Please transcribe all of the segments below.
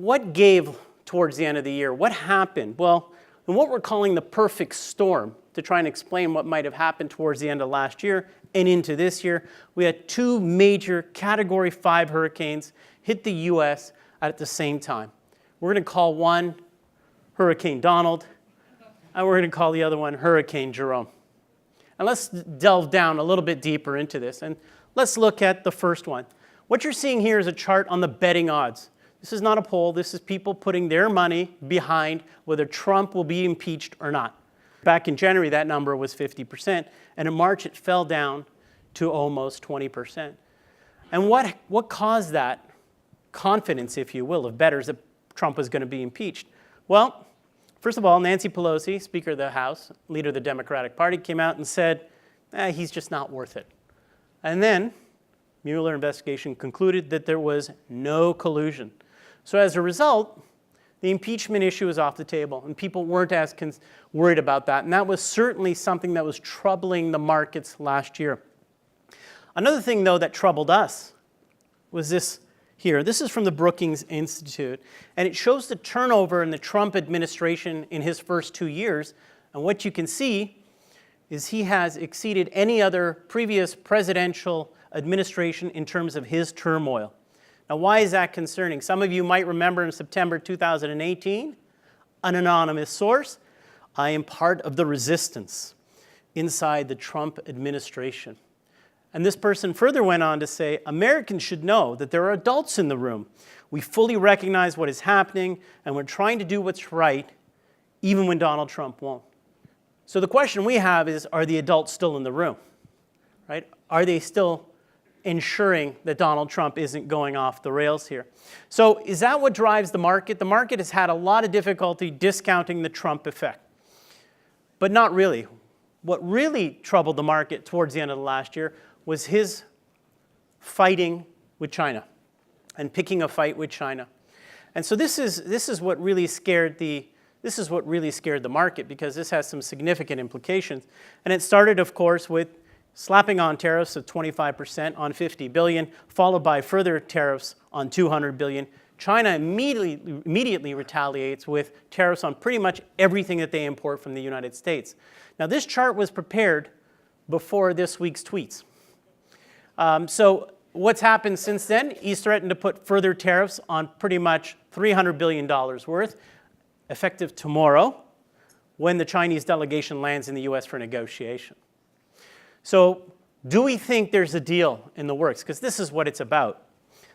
what gave towards the end of the year? What happened? Well, in what we're calling the perfect storm, to try and explain what might have happened towards the end of last year and into this year, we had two major Category 5 hurricanes hit the U.S. at the same time. We're going to call one Hurricane Donald, and we're going to call the other one Hurricane Jerome. And let's delve down a little bit deeper into this, and let's look at the first one. What you're seeing here is a chart on the betting odds. This is not a poll. This is people putting their money behind whether Trump will be impeached or not. Back in January, that number was 50%, and in March, it fell down to almost 20%. And what caused that confidence, if you will, of bettors that Trump was going to be impeached? Well, first of all, Nancy Pelosi, Speaker of the House, leader of the Democratic Party, came out and said, he's just not worth it. And then Mueller investigation concluded that there was no collusion. So as a result, the impeachment issue is off the table, and people weren't as worried about that. And that was certainly something that was troubling the markets last year. Another thing, though, that troubled us was this here. This is from the Brookings Institute, and it shows the turnover in the Trump administration in his first 2 years. And what you can see is he has exceeded any other previous presidential administration in terms of his turmoil. Now, why is that concerning? Some of you might remember in September 2018, an anonymous source, I am part of the resistance inside the Trump administration. And this person further went on to say, Americans should know that there are adults in the room. We fully recognize what is happening, and we're trying to do what's right, even when Donald Trump won't. So the question we have is, are the adults still in the room? Right? Are they still ensuring that Donald Trump isn't going off the rails here? So is that what drives the market? The market has had a lot of difficulty discounting the Trump effect, but not really. What really troubled the market towards the end of the last year was his fighting with China and picking a fight with China. And so this is what really scared the market, because this has some significant implications. And it started, of course, with slapping on tariffs of 25% on $50 billion, followed by further tariffs on $200 billion. China immediately retaliates with tariffs on pretty much everything that they import from the United States. Now, this chart was prepared before this week's tweets. So what's happened since then? He's threatened to put further tariffs on pretty much $300 billion worth, effective tomorrow, when the Chinese delegation lands in the U.S. for negotiation. So do we think there's a deal in the works? Because this is what it's about.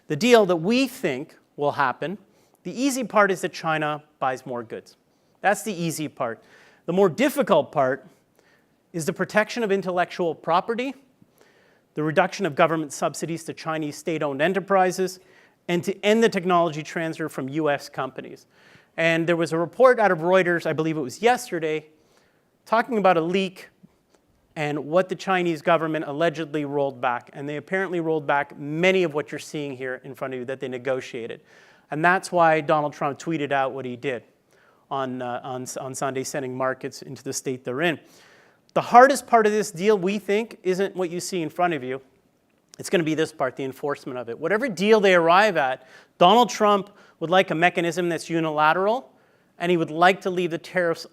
The deal that we think will happen, the easy part is that China buys more goods. That's the easy part. The more difficult part is the protection of intellectual property, the reduction of government subsidies to Chinese state-owned enterprises, and to end the technology transfer from U.S. companies. And there was a report out of Reuters, I believe it was yesterday, talking about a leak and what the Chinese government allegedly rolled back. And they apparently rolled back many of what you're seeing here in front of you that they negotiated. And that's why Donald Trump tweeted out what he did on Sunday, sending markets into the state they're in. The hardest part of this deal, we think, isn't what you see in front of you. It's going to be this part, the enforcement of it. Whatever deal they arrive at, Donald Trump would like a mechanism that's unilateral, and he would like to leave the tariffs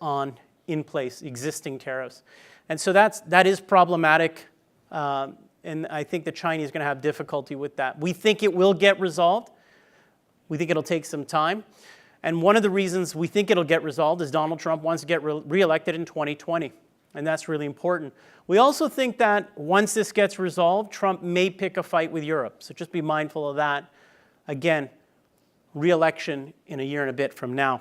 in place, existing tariffs. And so that is problematic, and I think the Chinese are going to have difficulty with that. We think it will get resolved. We think it'll take some time. And one of the reasons we think it'll get resolved is Donald Trump wants to get reelected in 2020, and that's really important. We also think that once this gets resolved, Trump may pick a fight with Europe. So just be mindful of that. Again, reelection in a year and a bit from now.